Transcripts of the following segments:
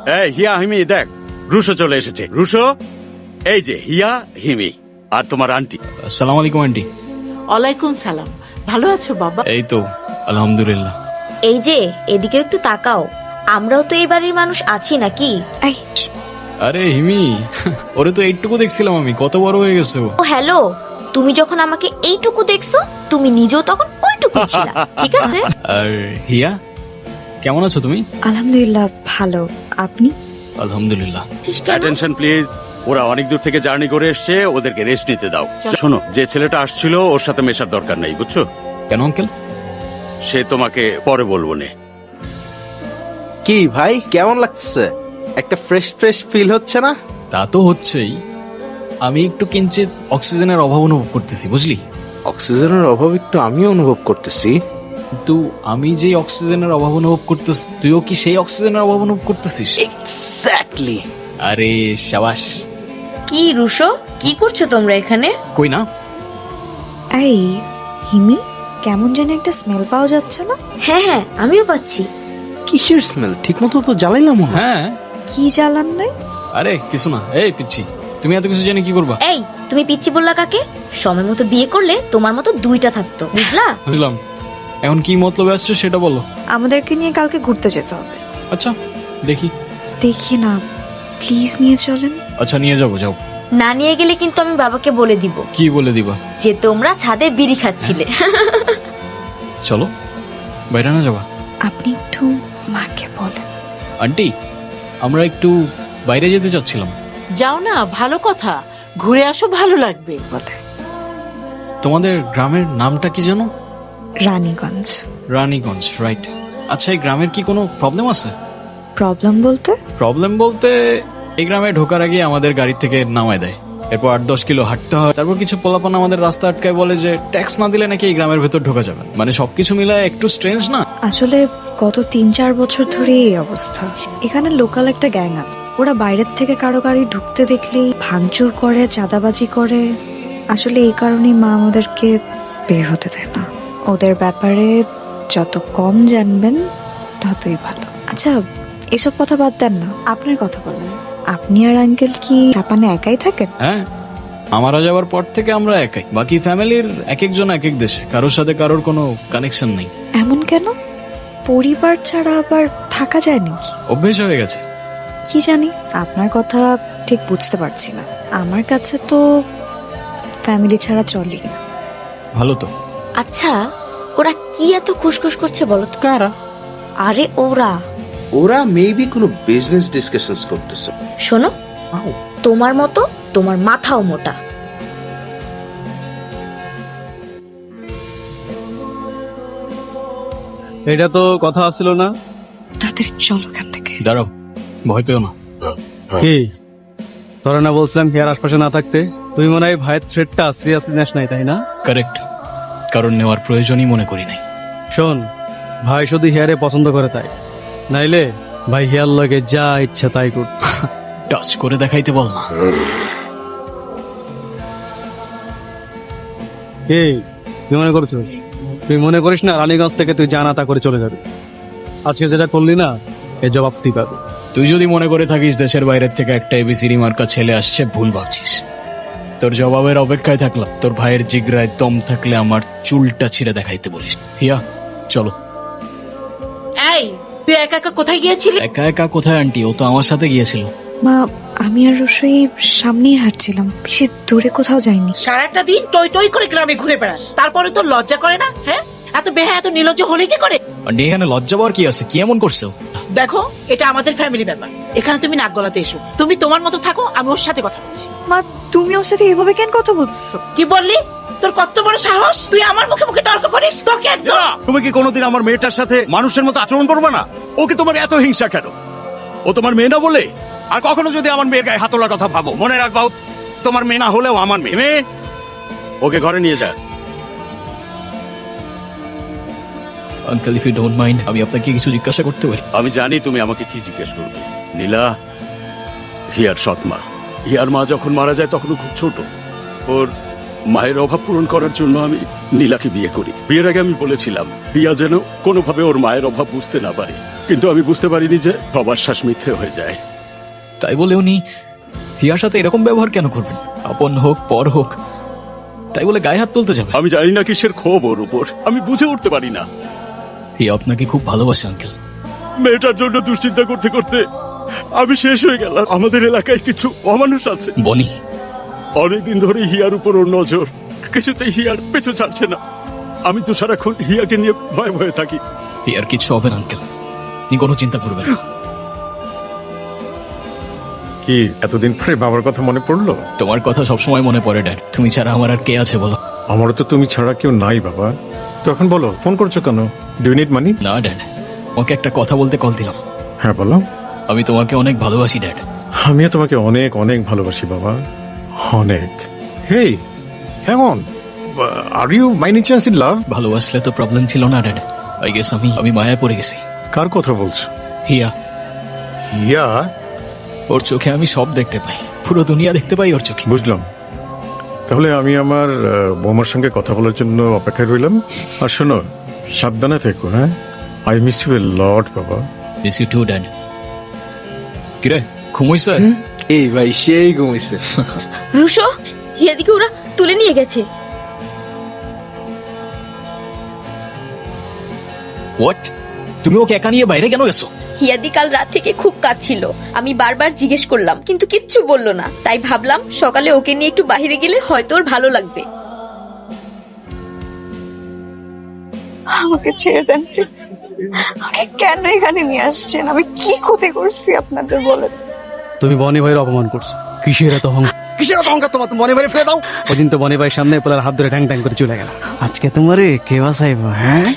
এই হিয়া হিমি দেখ, রুশো চলে এসেছে। রুশো, এই যে হিয়া হিমি আর তোমার আন্টি। আসসালামু আলাইকুম আন্টি। ওয়ালাইকুম সালাম। ভালো আছো বাবা? এই তো আলহামদুলিল্লাহ। এই যে এদিকে একটু তাকাও, আমরাও তো এই বাড়ির মানুষ আছি নাকি? আরে হিমি, ওরে তো এইটুকু দেখছিলাম আমি, কত বড় হয়ে গেছে ও। ও হ্যালো, তুমি যখন আমাকে এইটুকু দেখছো, তুমি নিজেও তখন ওইটুকু ছিলা, ঠিক আছে? আর হিয়া, কেমন আছো তুমি? আলহামদুলিল্লাহ ভালো, আপনি? আলহামদুলিল্লাহ। অ্যাটেনশন প্লিজ, ওরা অনেক দূর থেকে জার্নি করে এসছে, ওদেরকে রেস্ট নিতে দাও। শোনো, যে ছেলেটা আসছিল ওর সাথে মেশার দরকার নেই, বুঝছো? কেন আঙ্কেল? সে তোমাকে পরে বলবো নে। কি ভাই, কেমন লাগছে? একটা ফ্রেশ ফ্রেশ ফিল হচ্ছে না? তা তো হচ্ছেই, আমি একটু কিঞ্চিত অক্সিজেনের অভাব অনুভব করতেছি, বুঝলি? অক্সিজেনের অভাব একটু আমিও অনুভব করতেছি। কিন্তু আমি যে অক্সিজেনের অভাব অনুভব করতেছি, তুইও কি সেই অক্সিজেনের অভাব অনুভব করতেছিস? এক্স্যাক্টলি। আরে শাবাশ। কি রুশো, কি করছো তোমরা এখানে? কই না, এই হিমি, কেমন জানি একটা স্মেল পাওয়া যাচ্ছে না? হ্যাঁ হ্যাঁ, আমিও পাচ্ছি। কিসের স্মেল? ঠিক মতো তো জ্বালাইলাম না। হ্যাঁ। কি জ্বালান নাই? আরে কিছু না। এই পিচ্ছি, তুমি এত কিছু জানি কি করবা? এই, তুমি পিচ্ছি বললা কাকে? সময় মতো বিয়ে করলে তোমার মতো দুইটা থাকতো, বুঝলা? বুঝলাম, এখন কি মতলবে আসছো সেটা বলো। আমাদেরকে নিয়ে কালকে ঘুরতে যেতে হবে। আচ্ছা দেখি। দেখি না, প্লিজ নিয়ে চলেন। আচ্ছা নিয়ে যাবো, যাও। না নিয়ে গেলে কিন্তু আমি বাবাকে বলে দিব কি বলে দিবা? যে তোমরা ছাদে বিড়ি খাচ্ছিলে। চলো, বাইরে না যাবা? আপনি একটু মাকে বলেন। আন্টি, আমরা একটু বাইরে যেতে চাচ্ছিলাম। যাও না, ভালো কথা, ঘুরে আসো, ভালো লাগবে। বলে তোমাদের গ্রামের নামটা কি জানো? রানীগঞ্জ। রানীগঞ্জ, রাইট। আচ্ছা, এই গ্রামের কি কোনো প্রবলেম আছে? প্রবলেম বলতে? প্রবলেম বলতে এই গ্রামে ঢোকার আগে আমাদের গাড়ি থেকে নামায় দেয়, এরপর 8-10 কিলো হাঁটতে হয়, তারপর কিছু পোলাপান আমাদের রাস্তা আটকায়, বলে যে ট্যাক্স না দিলে নাকি এই গ্রামের ভেতর ঢোকা যাবে না। মানে সবকিছু মিলায় একটু স্ট্রেঞ্জ না? আসলে গত 3-4 বছর ধরে এই অবস্থা। এখানে লোকাল একটা গ্যাং আছে, ওরা বাইরের থেকে কারো গাড়ি ঢুকতে দেখলেই ভাঙচুর করে, চাঁদাবাজি করে। আসলে এই কারণেই মা আমাদেরকে বের হতে দেয় না। ওদের ব্যাপারে যত কম জানবেন ততই ভালো। আচ্ছা, এসব কথা বাদ দেন না, আপনার কথা বলেন। আপনি আর আঙ্কেল কি জাপানে একাই থাকেন? হ্যাঁ, আমারা যাওয়ার পর থেকে আমরা একাই। বাকি ফ্যামিলির এক একজন এক এক দেশে, কারোর সাথে কারোর কোনো কানেকশন নেই। এমন কেন? পরিবার ছাড়া আবার থাকা যায় নাকি? অভ্যেস হয়ে গেছে। কি জানি, আপনার কথা ঠিক বুঝতে পারছি না। আমার কাছে তো ফ্যামিলি ছাড়া চলেই না। ভালো তো। আচ্ছা, ওরা কি এত খুশখুশ করছে বলো তো? কারা? আরে ওরা, ওরা মেবি কোনো বিজনেস ডিসকাশনস করতেছে। শোনো, তোমার মতো তোমার মাথাও মোটা। এটা তো কথা আসছিল না। তাদের চলো এখান থেকে। দাঁড়াও, ভয় পেও না। কি তোরা না বলছিলাম হিয়ার আশপাশে না থাকতে? তুই মনে হয় ভাইয়ের থ্রেটটা সিরিয়াসলি নেস নাই, তাই না? কারেক্ট, কারণ নেওয়ার প্রয়োজনই মনে করি নাই। শোন, ভাই শুধু হিয়ারে পছন্দ করে তাই, নাইলে ভাই হিয়ার লগে যা ইচ্ছা তাই কর। টাচ করে দেখাইতে বল না। কি তুই মনে করছিস? তুই মনে করিস না রানীগঞ্জ থেকে তুই জানা তা করে চলে যাবি? আজকে যেটা করলি না, এর জবাব তুই পাবি। তুই যদি মনে করে থাকিস দেশের বাইরের থেকে একটা এবিসিডি মার্কা ছেলে আসছে, ভুল ভাবছিস। তোর জবাবের অপেক্ষায় থাকলাম। তোর ভাইয়ের জিগরায় দম থাকলে আমার চুলটা ছিঁড়ে দেখাইতে বলিস। হিয়া, চলো। এই, তুই একা একা কোথায় গিয়েছিলি? একা একা কোথায় আন্টি? ও তো আমার সাথে গিয়েছিল। মা, আমি আর রসই সামনেই হাঁটছিলাম, বেশি দূরে কোথাও যাইনি। সারাটা দিন টই টই করে গ্রামে ঘুরে বেড়াস, তারপরে তোর লজ্জা করে না? হ্যাঁ, এত বেহা, এত নির্লজ্জ হলে কি করে? আন্টি, এখানে লজ্জা পাওয়ার কি আছে? কি এমন করছো? দেখো, এটা আমাদের ফ্যামিলি ব্যাপার, এখানে তুমি নাক গলাতে এসো। তুমি তোমার মতো থাকো, আমি ওর সাথে কথা বলছি। মা, তুমি ওর সাথে এভাবে কেন কথা বলছো? কি বললি? তোর কত বড় সাহস, তুই আমার মুখে মুখে তর্ক করিস? তোকে একদম। হিয়া, তুমি কি কোনোদিন আমার মেয়েটার সাথে মানুষের মতো আচরণ করবে না? ওকে তোমার এত হিংসা কেন? ও তোমার মেয়ে না বলে? আর কখনো যদি আমার মেয়ের গায়ে হাত তোলার কথা ভাবো, মনে রাখবা ও তোমার মেয়ে না হলেও আমার মেয়ে। মেয়ে, ওকে ঘরে নিয়ে যা। Uncle, if you don't mind, আমি আপনাকে কিছু জিজ্ঞাসা করতে পারি? আমি জানি তুমি আমাকে কি জিজ্ঞেস করবে। নীলা হিয়ার সৎ মা। হিয়ার মা যখন মারা যায় তখন ও খুব ছোট। ওর মায়ের অভাব পূরণ করার জন্য আমি নীলাকে বিয়ে করি। বিয়ের আগে আমি বলেছিলাম হিয়া যেন কোনোভাবে ওর মায়ের অভাব বুঝতে না পারে, কিন্তু আমি বুঝতে পারিনি যে সবার শ্বাস মিথ্যে হয়ে যায়। তাই বলে উনি হিয়ার সাথে এরকম ব্যবহার কেন করবেন? আপন হোক পর হোক, তাই বলে গায়ে হাত তুলতে যাবে? আমি জানি না কিসের ক্ষোভ ওর উপর, আমি বুঝে উঠতে পারি না। হিয়া আপনাকে খুব ভালোবাসে আঙ্কেল। মেয়েটার জন্য দুশ্চিন্তা করতে করতে আমি শেষ হয়ে গেলাম। আমাদের এলাকায় কিছু অমানুষ আছে, বনি, অনেকদিন ধরে হিয়ার উপর ওর নজর, কিছুতেই হিয়ার পেছু ছাড়ছে না। আমি তো সারাক্ষণ হিয়াকে নিয়ে ভয়ে ভয়ে থাকি। হিয়ার কিছু হবে না আঙ্কেল, আপনি কোনো চিন্তা করবেন না। কি এতদিন পরে বাবার কথা মনে পড়লো? তোমার কথা সবসময় মনে পড়ে ড্যাড, তুমি ছাড়া আমার আর কে আছে বলো? আমারও তো তুমি ছাড়া কেউ নাই বাবা। তো এখন বলো, ফোন করছো কেন? Do you need money? না ড্যাড, ওকে একটা কথা বলতে কল দিলাম। হ্যাঁ বলো। আমি তোমাকে অনেক ভালোবাসি ড্যাড। আমিও তোমাকে অনেক অনেক ভালোবাসি বাবা, অনেক। Hey, hang on, are you by any chance in love? ভালোবাসলে তো প্রবলেম ছিল না ড্যাড। আই গেস আমি মায়ায় পড়ে গেছি। কার কথা বলছো? হিয়া, ইয়া, ওর চোখে আমি সব দেখতে পাই, পুরো দুনিয়া দেখতে পাই ওর চোখে। বুঝলাম। তাহলে আমি আমার বৌমার সঙ্গে কথা বলার জন্য অপেক্ষায় রইলাম। আর শোনো, সাবধানে থেকো। হ্যাঁ, I miss you a lot বাবা। Miss you too dad. কিরে ঘুমোইছে? এই ভাই সেই ঘুমাইছে। রুশো, হিয়াদিকে ওরা তুলে নিয়ে গেছে। হোয়াট? তুমি ওকে একা নিয়ে বাইরে কেন গেছো? হিয়াদি কাল রাত থেকে খুব কাঁদছিল। আমি বারবার জিজ্ঞেস করলাম কিন্তু কিচ্ছু বললো না। তাই ভাবলাম সকালে ওকে নিয়ে একটু বাইরে গেলে হয়তো ওর ভালো লাগবে। আমাকে ছেড়ে দেন প্লিজ। আমাকে কেন এখানে নিয়ে আসছেন? আমি কি ক্ষতি করছি আপনাদের বলেন? তুমি বনি ভাইয়ের অপমান করছো। কিসের এত অহংকার? কিসের অহংকার তোমার? মনে মনে ফেলে দাও। ওদিন তো বনি ভাইয়ের সামনে পোলার হাত ধরে ঠ্যাং ঠ্যাং করে চলে গেল। আজকে তোমারে কে বাঁচাইবো? হ্যাঁ,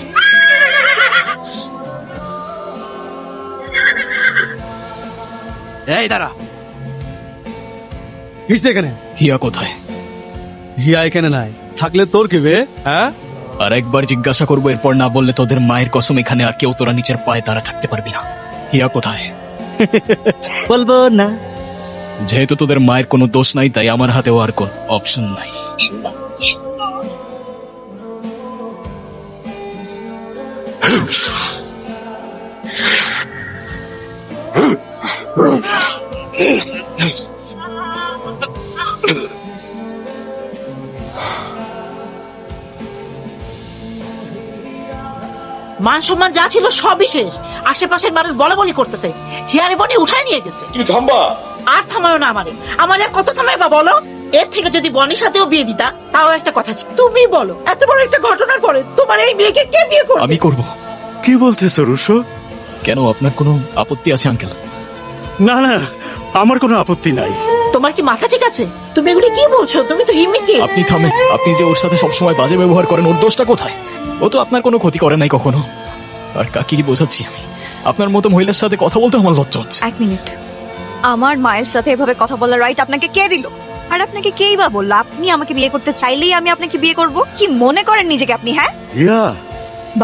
এই দাঁড়া, কিসে এখানে? হিয়া কোথায়? হিয়া এখানে নাই, থাকলে তোর কি বে? হ্যাঁ, আর একবার জিজ্ঞাসা করবো, এরপর না বললে তোদের মায়ের কসম এখানে আর কেউ তোরা নিচের পায়ে তারা থাকতে পারবি না। হিয়া কোথায়? বলবো না। যেহেতু তোদের মায়ের কোনো দোষ নাই, তাই আমার হাতেও আর কোন অপশন নাই। মান সম্মান যা ছিল সবই শেষ। আশেপাশের মানুষ বলা বলি করতেছে হিয়ারে বনি উঠায় নিয়ে গেছে। আর থামায় না আমারে। আমার আর কত থামাইবা বলো? এর থেকে যদি বনির সাথেও বিয়ে দিতা তাও একটা কথা ছিল। তুমি বলো, এত বড় একটা ঘটনার পরে তোমার এই মেয়েকে কে বিয়ে করবে? আমি করব। কি বলতেছো রুশো? কেন, আপনার কোনো আপত্তি আছে আঙ্কেল? না না, আমার কোনো আপত্তি নাই। তোমার কি মাথা ঠিক আছে? তুমি এগুলি কি বলছো? তুমি তো হিমিকে। আপনি থামেন। আপনি যে ওর সাথে সবসময় বাজে ব্যবহার করেন, ওর দোষটা কোথায়? ও তো আপনার কোনো ক্ষতি করে নাই কখনো। আর কাকি কি বোঝাচ্ছি আমি? আপনার মতো মহিলার সাথে কথা বলতে আমার লজ্জা হচ্ছে। এক মিনিট, আমার মায়ের সাথে এভাবে কথা বলার রাইট আপনাকে কে দিল? আর আপনাকে কেই বা বললো আপনি আমাকে বিয়ে করতে চাইলেই আমি আপনাকে বিয়ে করব? কি মনে করেন নিজেকে আপনি? হ্যাঁ হিয়া,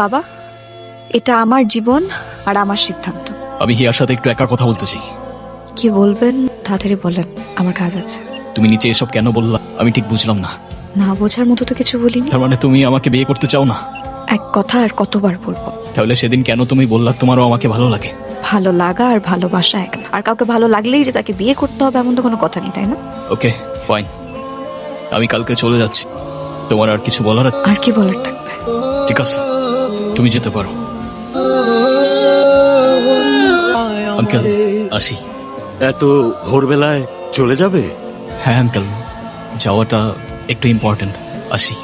বাবা, এটা আমার জীবন আর আমার সিদ্ধান্ত। আমি হিয়ার সাথে একটু একা কথা বলতে চাই। কি বলবেন তাড়াতাড়ি বলেন, আমার কাজ আছে। তুমি নিচে এসব কেন বললা? আমি ঠিক বুঝলাম না। না বোঝার মতো তো কিছু বলিনি। তার মানে তুমি আমাকে বিয়ে করতে চাও না? এক কথা আর কতবার বলবো? তাহলে সেদিন কেন তুমি বললা তোমারও আমাকে ভালো লাগে? ভালো লাগা আর ভালোবাসা এক না। আর কাউকে ভালো লাগলেই যে তাকে বিয়ে করতে হবে এমন তো কোনো কথা নেই, তাই না? ওকে ফাইন, আমি কালকে চলে যাচ্ছি। তোমার আর কিছু বলার আছে? আর কি বলার থাকবে? ঠিক আছে, তুমি যেতে পারো। আঙ্কেল আসি। এত ভোরবেলায় চলে যাবে? হ্যাঁ আঙ্কেল, যাওয়াটা একটু ইম্পর্টেন্ট। আসি।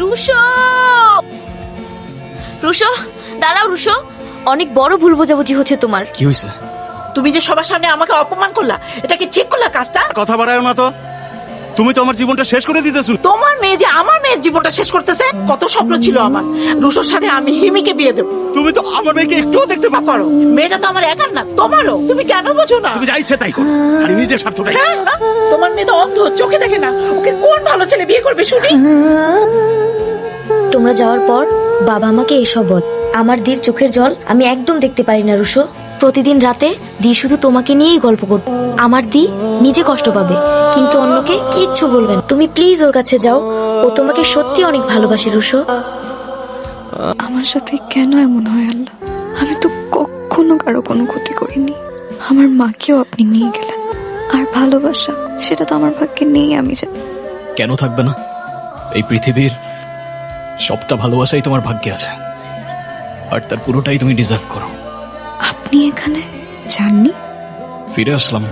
রুশো, রুশো দাঁড়াও। রুশো, অনেক বড় ভুল বোঝাবুঝি হচ্ছে তোমার। কি হয়েছে? তুমি যে সবার সামনে আমাকে অপমান করলা, এটা কি ঠিক করলা কাজটা? কথা বাড়ায় না তো। তুমি তো আমার জীবনটা শেষ করে দিতেছো। তোমার মেয়ে যে আমার মেয়ের জীবনটা শেষ করতেছে। কত স্বপ্ন ছিল আমার, রুশোর সাথে আমি হিমিকে বিয়ে দেবো। তুমি তো আমার মেয়েকে একটুও দেখতে পাও। করো, মেয়েটা তো আমার একার না, তোমারও। তুমি কেন বোঝো না? তুমি যা ইচ্ছে তাই করো, খালি নিজের স্বার্থটাই। হ্যাঁ, তোমার মেয়ে তো অন্ধ, চোখে দেখে না। ওকে কোন ভালো ছেলে বিয়ে করবে শুনি? তোমরা যাওয়ার পর বাবা আমাকে এসব বল। আমার দির চোখের জল আমি একদম দেখতে পারি না রুশো। প্রতিদিন রাতে দি শুধু তোমাকে নিয়েই গল্প করবে। আমার দি নিজে কষ্ট পাবে কিন্তু অন্যকে কিচ্ছু বলবেন। তুমি প্লিজ ওর কাছে যাও, ও তোমাকে সত্যি অনেক ভালোবাসে রুশো। আমার সাথে কেন এমন হয় আল্লাহ? আমি তো কখনো কারো কোনো ক্ষতি করিনি। আমার মাকেও আপনি নিয়ে গেলেন, আর ভালোবাসা সেটা তো আমার ভাগ্যে নেই, আমি জানি। কেন থাকবে না? এই পৃথিবীর সবটা ভালোবাসাই তোমার ভাগ্যে আছে, আর তার পুরোটাই তুমি ডিজার্ভ করো। আপনি এখানে যাননি? ফিরে আসলাম।